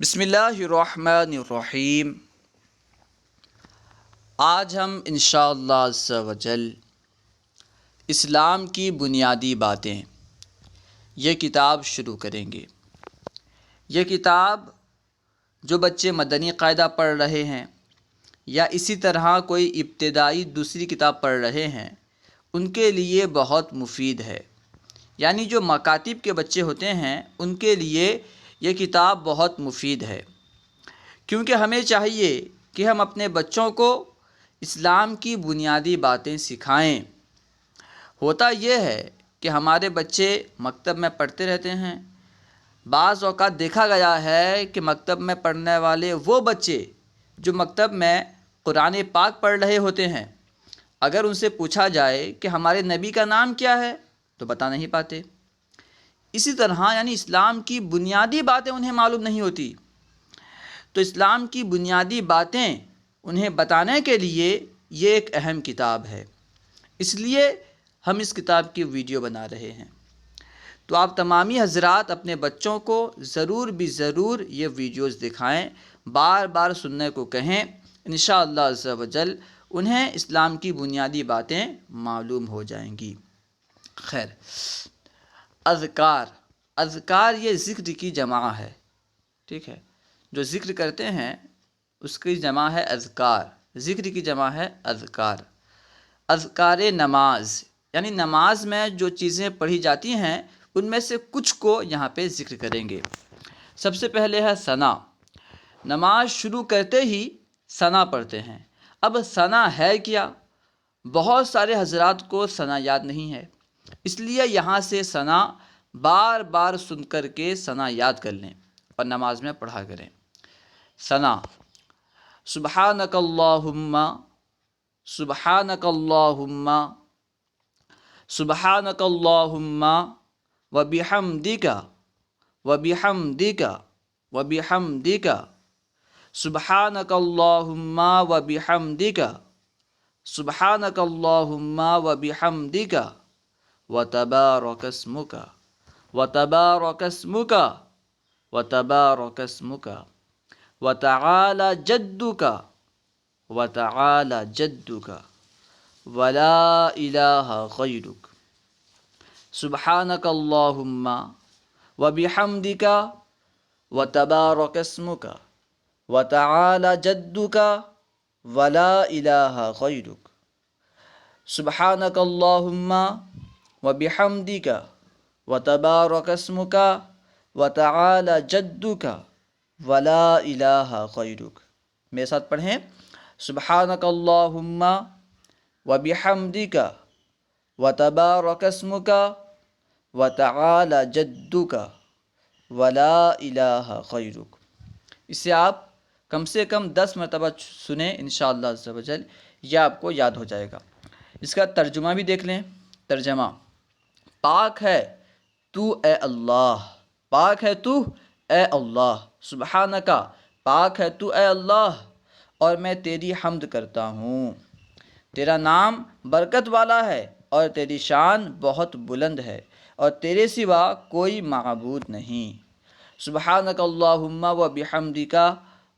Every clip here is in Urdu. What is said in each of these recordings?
بسم اللہ الرحمن الرحیم۔ آج ہم انشاءاللہ عز و جل اسلام کی بنیادی باتیں یہ کتاب شروع کریں گے۔ یہ کتاب جو بچے مدنی قاعدہ پڑھ رہے ہیں یا اسی طرح کوئی ابتدائی دوسری کتاب پڑھ رہے ہیں ان کے لیے بہت مفید ہے، یعنی جو مکاتب کے بچے ہوتے ہیں ان کے لیے یہ کتاب بہت مفید ہے، کیونکہ ہمیں چاہیے کہ ہم اپنے بچوں کو اسلام کی بنیادی باتیں سکھائیں۔ ہوتا یہ ہے کہ ہمارے بچے مکتب میں پڑھتے رہتے ہیں، بعض اوقات دیکھا گیا ہے کہ مکتب میں پڑھنے والے وہ بچے جو مکتب میں قرآن پاک پڑھ رہے ہوتے ہیں، اگر ان سے پوچھا جائے کہ ہمارے نبی کا نام کیا ہے تو بتا نہیں پاتے۔ اسی طرح یعنی اسلام کی بنیادی باتیں انہیں معلوم نہیں ہوتی، تو اسلام کی بنیادی باتیں انہیں بتانے کے لیے یہ ایک اہم کتاب ہے، اس لیے ہم اس کتاب کی ویڈیو بنا رہے ہیں۔ تو آپ تمامی حضرات اپنے بچوں کو ضرور یہ ویڈیوز دکھائیں، بار بار سننے کو کہیں، انشاءاللہ عز و جل انہیں اسلام کی بنیادی باتیں معلوم ہو جائیں گی۔ خیر، اذکار یہ ذکر کی جمع ہے، ٹھیک ہے، جو ذکر کرتے ہیں اس کی جمع ہے اذکار، ذکر کی جمع ہے اذکار۔ اذکار نماز یعنی نماز میں جو چیزیں پڑھی جاتی ہیں ان میں سے کچھ کو یہاں پہ ذکر کریں گے۔ سب سے پہلے ہے ثنا، نماز شروع کرتے ہی ثنا پڑھتے ہیں۔ اب ثنا ہے کیا؟ بہت سارے حضرات کو ثنا یاد نہیں ہے، اس لیے یہاں سے ثنا بار بار سن کر کے ثنا یاد کر لیں اور نماز میں پڑھا کریں۔ ثنا: سبحانک اللہم، سبحانک اللہم، سبحانک اللہم وبحمدک، وبحمدک، وبحمدک، سبحانک اللہم وبحمدک، سبحانک اللہم وبحمدک، وتبارک اسمک، وتبارک اسمک، وتبارک اسمک، وتعالی جدک، وتعالی جدک، ولا الہ غیرک، سبحانک اللہم وبحمدک، وتبارک اسمک، وتعالی جدک، ولا الہ غیرک، سبحانک اللہم وبحمدک، وتبارک اسمک، وتعالی جدک، ولا الہ غیرک۔ میرے ساتھ پڑھیں: سبحانک اللہم وبحمدک، وتبارک اسمک، وتعالی جدک، ولا الہ غیرک۔ اسے آپ کم سے کم 10 مرتبہ سنیں، انشاءاللہ عز و جل یہ آپ کو یاد ہو جائے گا۔ اس کا ترجمہ بھی دیکھ لیں۔ ترجمہ: پاک ہے تو اے اللہ، پاک ہے تو اے اللہ، سبحانکا، پاک ہے تو اے اللہ، اور میں تیری حمد کرتا ہوں، تیرا نام برکت والا ہے اور تیری شان بہت بلند ہے اور تیرے سوا کوئی معبود نہیں۔ سبحانک اللہم وبحمدک،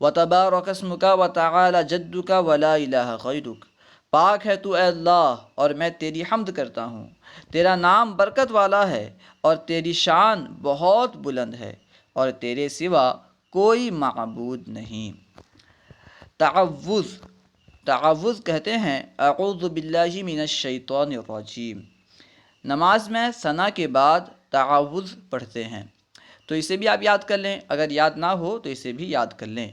وتبارک اسمک، وتعالی جدک، ولا الہ غیرک۔ پاک ہے تو اے اللہ اور میں تیری حمد کرتا ہوں، تیرا نام برکت والا ہے اور تیری شان بہت بلند ہے اور تیرے سوا کوئی معبود نہیں۔ تعوذ: تعوذ کہتے ہیں اعوذ باللہ من الشیطان الرجیم۔ نماز میں ثنا کے بعد تعوذ پڑھتے ہیں، تو اسے بھی آپ یاد کر لیں، اگر یاد نہ ہو تو اسے بھی یاد کر لیں۔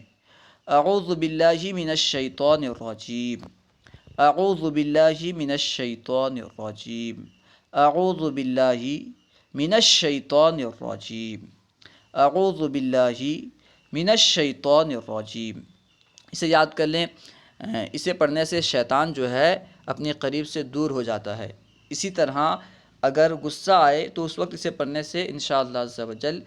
اعوذ باللہ من الشیطان الرجیم، اعوذ باللہ من الشیطان الرجیم، اعوذ باللہ من الشیطان الرجیم، اعوذ باللہ من الشیطان الرجیم۔ اسے یاد کر لیں، اسے پڑھنے سے شیطان جو ہے اپنے قریب سے دور ہو جاتا ہے۔ اسی طرح اگر غصہ آئے تو اس وقت اسے پڑھنے سے انشاءاللہ عز و جل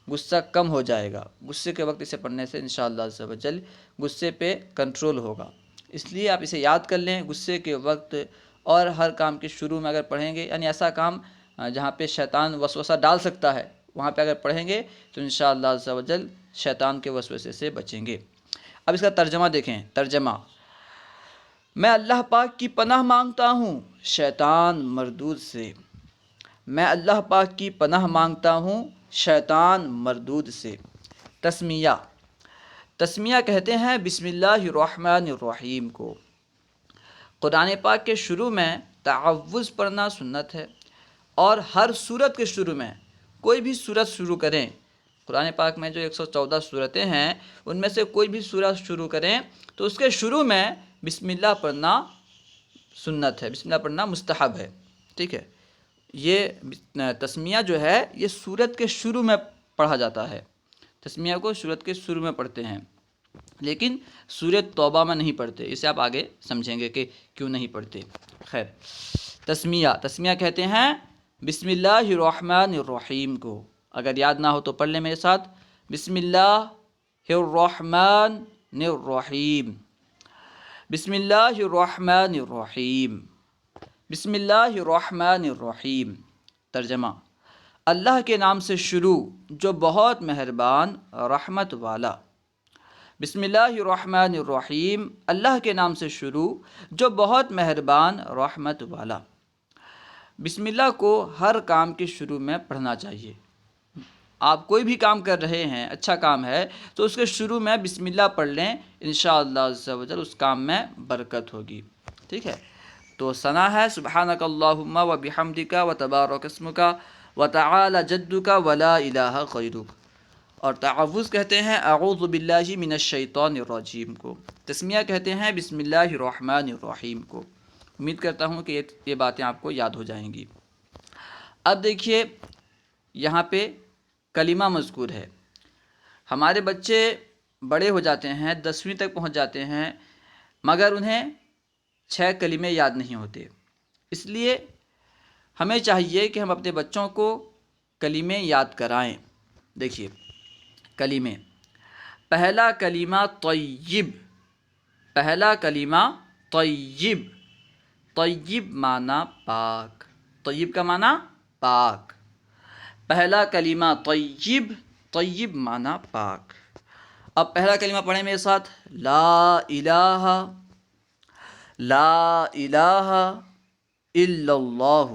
غصہ کم ہو جائے گا، غصے کے وقت اسے پڑھنے سے انشاءاللہ عز و جل غصے پہ کنٹرول ہوگا، اس لیے آپ اسے یاد کر لیں غصے کے وقت، اور ہر کام کے شروع میں اگر پڑھیں گے، یعنی ایسا کام جہاں پہ شیطان وسوسہ ڈال سکتا ہے وہاں پہ اگر پڑھیں گے تو انشاءاللہ عز و جل شیطان کے وسوسے سے بچیں گے۔ اب اس کا ترجمہ دیکھیں۔ ترجمہ: میں اللہ پاک کی پناہ مانگتا ہوں شیطان مردود سے۔ میں اللہ پاک کی پناہ مانگتا ہوں شیطان مردود سے۔ تسمیہ: تسمیہ کہتے ہیں بسم اللہ الرحمن الرحیم کو۔ قرآن پاک کے شروع میں تعوذ پڑھنا سنت ہے، اور ہر سورت کے شروع میں کوئی بھی سورت شروع کریں، قرآن پاک میں جو 114 سورتیں ہیں ان میں سے کوئی بھی سورت شروع کریں تو اس کے شروع میں بسم اللہ پڑھنا سنت ہے، بسم اللہ پڑھنا مستحب ہے، ٹھیک ہے۔ یہ تسمیہ جو ہے یہ سورت کے شروع میں پڑھا جاتا ہے، تسمیہ کو سورت کے شروع میں پڑھتے ہیں، لیکن سورت توبہ میں نہیں پڑھتے، اسے آپ آگے سمجھیں گے کہ کیوں نہیں پڑھتے۔ خیر، تسمیہ کہتے ہیں بسم اللہ الرحمن الرحیم کو۔ اگر یاد نہ ہو تو پڑھ لیں میرے ساتھ، بسم اللہ الرحمن الرحیم، بسم اللہ الرحمن الرحیم، بسم اللہ الرحمن الرحیم۔ ترجمہ: اللہ کے نام سے شروع جو بہت مہربان رحمت والا۔ بسم اللہ الرحمن الرحیم، اللہ کے نام سے شروع جو بہت مہربان رحمت والا۔ بسم اللہ کو ہر کام کے شروع میں پڑھنا چاہیے۔ آپ کوئی بھی کام کر رہے ہیں، اچھا کام ہے، تو اس کے شروع میں بسم اللہ پڑھ لیں، انشاءاللہ عز و جل اس کام میں برکت ہوگی، ٹھیک ہے۔ تو ثنا ہے سبحانک اللہم و بحمدک و تبارک اسمک و تعالی جدک و لا الہ غیرک، اور تعوذ کہتے ہیں اعوذ باللہ من الشیطان الرجیم کو۔ تسمیہ کہتے ہیں بسم اللہ الرحمن الرحیم کو۔ امید کرتا ہوں کہ یہ باتیں آپ کو یاد ہو جائیں گی۔ اب دیکھیے یہاں پہ کلمہ مذکور ہے۔ ہمارے بچے بڑے ہو جاتے ہیں، 10ویں تک پہنچ جاتے ہیں، مگر انہیں 6 کلمے یاد نہیں ہوتے۔ اس لیے ہمیں چاہیے کہ ہم اپنے بچوں کو کلمے یاد کرائیں۔ دیکھیے کلمے: پہلا کلمہ طیب، پہلا کلمہ طیب، طیب معنی پاک، طیب کا معنی پاک، پہلا کلمہ طیب، طیب معنی پاک۔ اب پہلا کلمہ پڑھیں میرے ساتھ، لا الہ، لا الہ الا اللہ،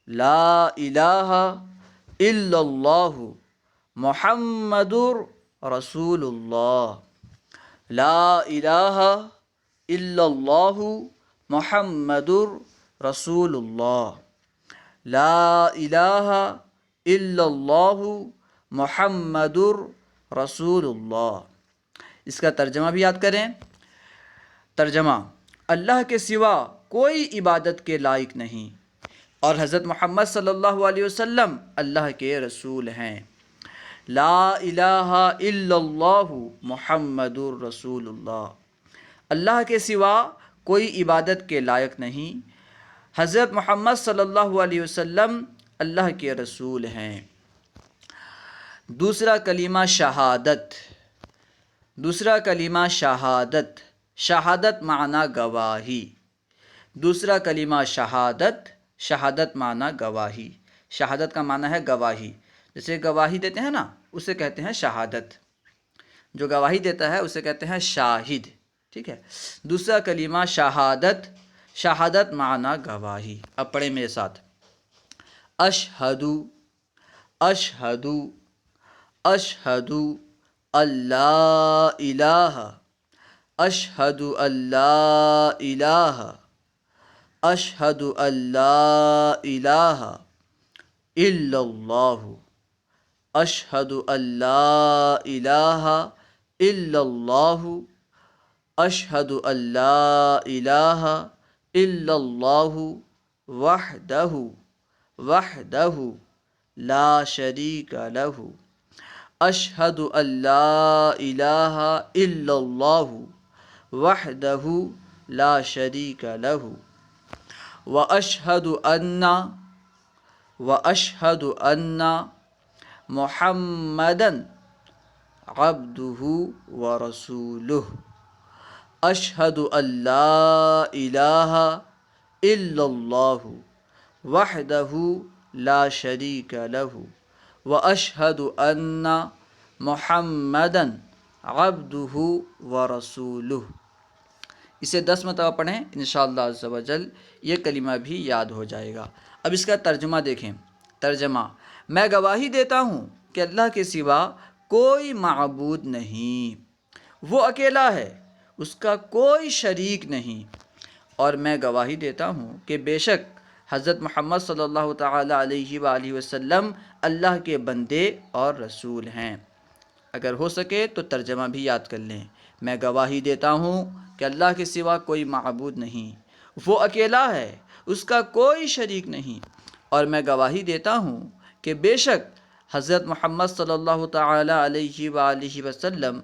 لا الہ الا اللہ محمد رسول اللہ، لا الہ الا اللہ محمد رسول اللہ، لا الہ الا اللہ محمد رسول اللہ۔ اس کا ترجمہ بھی یاد کریں۔ ترجمہ: اللہ کے سوا کوئی عبادت کے لائق نہیں، اور حضرت محمد صلی اللہ علیہ وسلم اللہ کے رسول ہیں۔ لا الہ الا اللہ محمد رسول اللہ، اللہ کے سوا کوئی عبادت کے لائق نہیں، حضرت محمد صلی اللہ علیہ وسلم اللہ کے رسول ہیں۔ دوسرا کلمہ شہادت، دوسرا کلمہ شہادت، شہادت معنی گواہی، دوسرا کلمہ شہادت، شہادت معنی گواہی، شہادت کا معنی ہے گواہی، جیسے گواہی دیتے ہیں نا اسے کہتے ہیں شہادت، جو گواہی دیتا ہے اسے کہتے ہیں شاہد، ٹھیک ہے۔ دوسرا کلمہ شہادت، شہادت معنی گواہی۔ اب پڑھیں میرے ساتھ، اشہدو، اشہدو، اشہدو اللہ الہ، اشہدو اللہ الہ، اشہدو اللہ الہ الا اللہ، اشہدو اللہ الہ الا اللہ، اشہدو اللہ الہ الا اللہ وحدہ، وحدہ لا شریک لہ، اشہدو اللہ الہ الا اللہ وحدہ لا شریک لہ، واشہد ان محمدا عبدہ ورسولہ، اشہد ان لا الہ الا اللہ وحدہ لا شریک لہ، واشہد ان محمدن عبدہ ورسولہ۔ اسے 10 مرتبہ پڑھیں، انشاءاللہ عز و جل یہ کلمہ بھی یاد ہو جائے گا۔ اب اس کا ترجمہ دیکھیں۔ ترجمہ: میں گواہی دیتا ہوں کہ اللہ کے سوا کوئی معبود نہیں، وہ اکیلا ہے، اس کا کوئی شریک نہیں، اور میں گواہی دیتا ہوں کہ بے شک حضرت محمد صلی اللہ تعالیٰ علیہ وآلہ وسلم اللہ کے بندے اور رسول ہیں۔ اگر ہو سکے تو ترجمہ بھی یاد کر لیں۔ میں گواہی دیتا ہوں کہ اللہ کے سوا کوئی معبود نہیں، وہ اکیلا ہے، اس کا کوئی شریک نہیں، اور میں گواہی دیتا ہوں کہ بے شک حضرت محمد صلی اللہ تعالیٰ علیہ وآلہ وسلم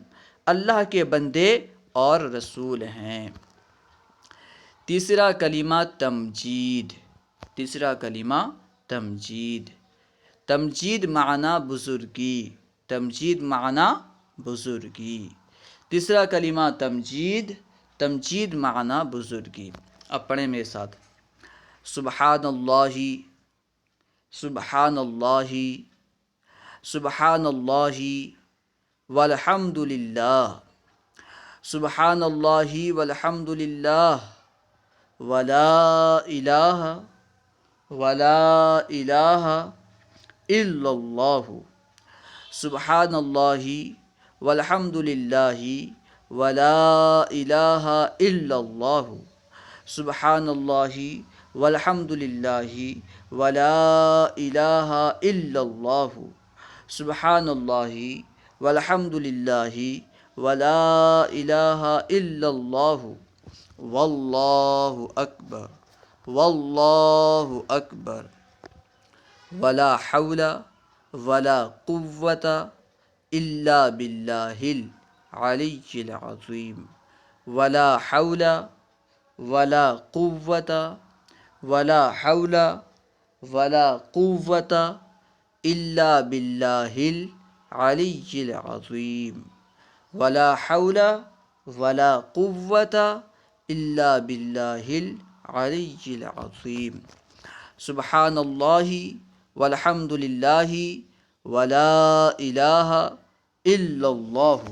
اللہ کے بندے اور رسول ہیں۔ تیسرا کلمہ تمجید۔ تیسرا کلمہ تمجید۔ تمجید معنی بزرگی۔ تمجید معنی بزرگی۔ تیسرا کلمہ تمجید۔ تمجید معنی بزرگی۔ اب پڑھیں میرے ساتھ۔ سبحان اللہ، سبحان اللہ، سبحان اللہ والحمد للہ، سبحان اللہ والحمد للہ، ولا الہ الا اللہ، سبحان اللہ والحمد للہ، ولا الہ الا اللہ، سبحان اللہ والحمد للہ، ولا الہ الا اللہ، سبحان اللہ والحمد للہ، ولا الہ الا اللہ، واللہ اکبر، واللہ اکبر، ولا حول ولا قوة الا باللہ العلی العظیم، ولا حول ولا قوة ولا حول ولا قوة الا باللہ العلی العظیم، ولا حول ولا قوة الا باللہ العلی العظیم، سبحان اللہ والحمد للہ، ولا الہ الا اللہ،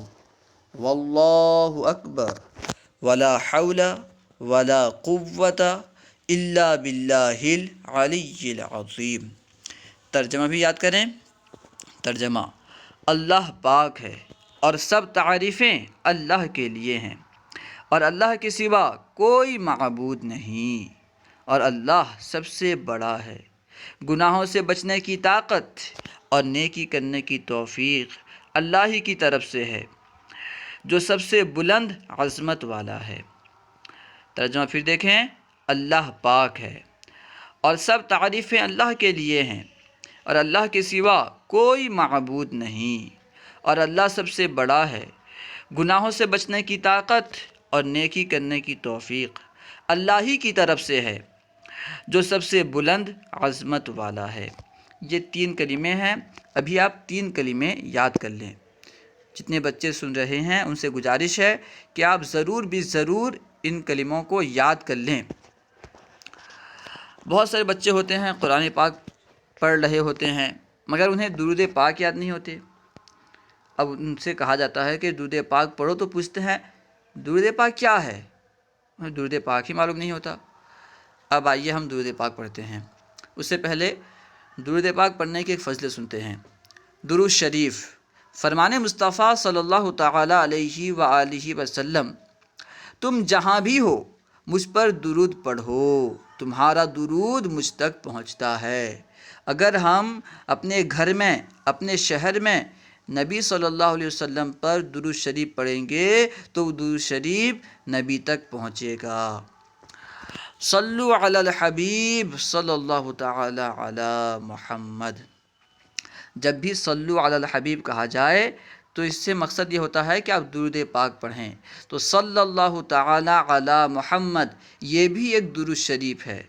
واللہ اکبر، ولا حول ولا قوة الا باللہ العلی العظیم۔ ترجمہ بھی یاد کریں۔ ترجمہ: اللہ پاک ہے اور سب تعریفیں اللہ کے لیے ہیں، اور اللہ کے سوا کوئی معبود نہیں، اور اللہ سب سے بڑا ہے۔ گناہوں سے بچنے کی طاقت اور نیکی کرنے کی توفیق اللہ ہی کی طرف سے ہے، جو سب سے بلند عظمت والا ہے۔ ترجمہ پھر دیکھیں۔ اللہ پاک ہے اور سب تعریفیں اللہ کے لیے ہیں، اور اللہ کے سوا کوئی معبود نہیں، اور اللہ سب سے بڑا ہے۔ گناہوں سے بچنے کی طاقت اور نیکی کرنے کی توفیق اللہ ہی کی طرف سے ہے، جو سب سے بلند عظمت والا ہے۔ یہ 3 کلمے ہیں۔ ابھی آپ 3 کلمے یاد کر لیں۔ جتنے بچے سن رہے ہیں ان سے گزارش ہے کہ آپ ضرور بھی ضرور ان کلموں کو یاد کر لیں۔ بہت سارے بچے ہوتے ہیں قرآن پاک پڑھ رہے ہوتے ہیں، مگر انہیں درود پاک یاد نہیں ہوتے۔ اب ان سے کہا جاتا ہے کہ درود پاک پڑھو تو پوچھتے ہیں درود پاک کیا ہے؟ انہیں درود پاک ہی معلوم نہیں ہوتا۔ اب آئیے ہم درود پاک پڑھتے ہیں۔ اس سے پہلے درود پاک پڑھنے کی ایک فضیلت سنتے ہیں۔ درود شریف۔ فرمان مصطفیٰ صلی اللہ تعالیٰ علیہ وآلہ وسلم: تم جہاں بھی ہو مجھ پر درود پڑھو، تمہارا درود مجھ تک پہنچتا ہے۔ اگر ہم اپنے گھر میں، اپنے شہر میں نبی صلی اللہ علیہ وسلم پر درود شریف پڑھیں گے تو درود شریف نبی تک پہنچے گا۔ صلو علی الحبیب صلی اللہ تعالی علی محمد۔ جب بھی صلو علی الحبیب کہا جائے تو اس سے مقصد یہ ہوتا ہے کہ آپ درود پاک پڑھیں۔ تو صلی اللہ تعالی علی محمد یہ بھی ایک درود شریف ہے،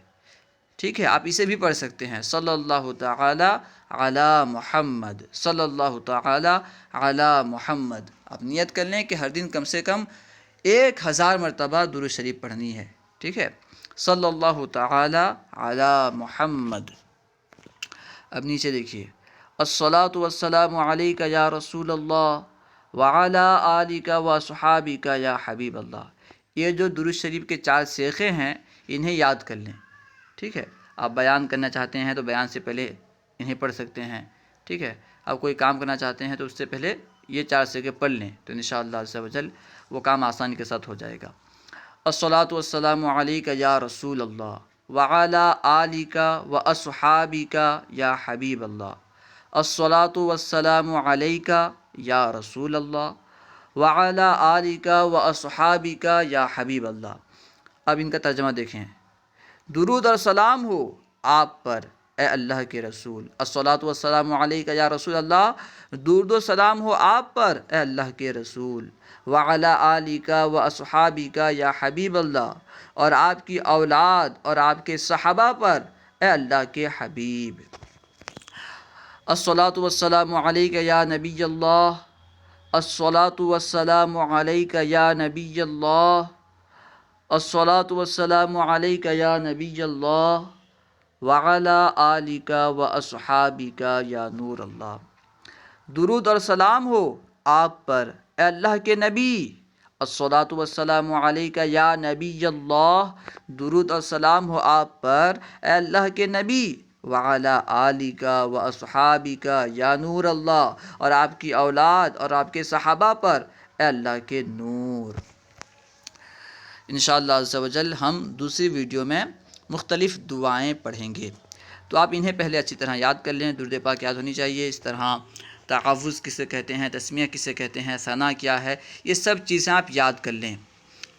ٹھیک ہے؟ آپ اسے بھی پڑھ سکتے ہیں، صلی اللہ تعالی علی محمد، صلی اللہ تعالی علی محمد۔ آپ نیت کر لیں کہ ہر دن کم سے کم 1000 مرتبہ درود شریف پڑھنی ہے، ٹھیک ہے؟ صلی اللہ تعالی علی محمد۔ اب نیچے دیکھیے، الصلاۃ والسلام علیک یا رسول اللہ وعلی آلک و صحابک یا حبیب اللہ۔ یہ جو درود شریف کے 4 صیغے ہیں انہیں یاد کر لیں، ٹھیک ہے۔ آپ بیان کرنا چاہتے ہیں تو بیان سے پہلے انہیں پڑھ سکتے ہیں، ٹھیک ہے۔ آپ کوئی کام کرنا چاہتے ہیں تو اس سے پہلے یہ 4 صیغے پڑھ لیں تو انشاءاللہ عز و جل وہ کام آسانی کے ساتھ ہو جائے گا۔ الصلاۃ والسلام علیک یا رسول اللہ وعلی آلک و اصحابک یا حبیب اللہ۔ الصلاۃ والسلام علیک یا رسول اللہ وعلی آلک و اصحابک یا حبیب اللہ۔ اب ان کا ترجمہ دیکھیں۔ درود اور سلام ہو آپ پر اے اللہ کے رسول۔ الصلاۃ والسلام علیک یا رسول اللہ، درود و سلام ہو آپ پر اے اللہ کے رسول۔ وعلی آلک و اصحابک یا حبیب اللہ، اور آپ کی اولاد اور آپ کے صحابہ پر اے اللہ کے حبیب۔ الصلاۃ والسلام علیک یا نبی اللہ، الصلاۃ والسلام علیک یا نبی اللہ، الصلاۃ والسلام علیک یا نبی اللہ وعلی آلک و اصحابک یا نور اللہ۔ درود اور سلام ہو آپ پر اے اللہ کے نبی۔ الصلاۃ والسلام علیک یا نبی اللہ، درود اور سلام ہو آپ پر اے اللہ کے نبی۔ وعلی آلک و اصحابک یا نور اللہ، اور آپ کی اولاد اور آپ کے صحابہ پر اے اللہ کے نور۔ انشاءاللہ عز و جل ہم دوسری ویڈیو میں مختلف دعائیں پڑھیں گے، تو آپ انہیں پہلے اچھی طرح یاد کر لیں۔ درود پاک یاد ہونی چاہیے، اس طرح تعوذ کسے کہتے ہیں، تسمیہ کسے کہتے ہیں، ثنا کیا ہے، یہ سب چیزیں آپ یاد کر لیں۔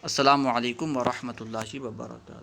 السلام علیکم ورحمۃ اللہ وبرکاتہ۔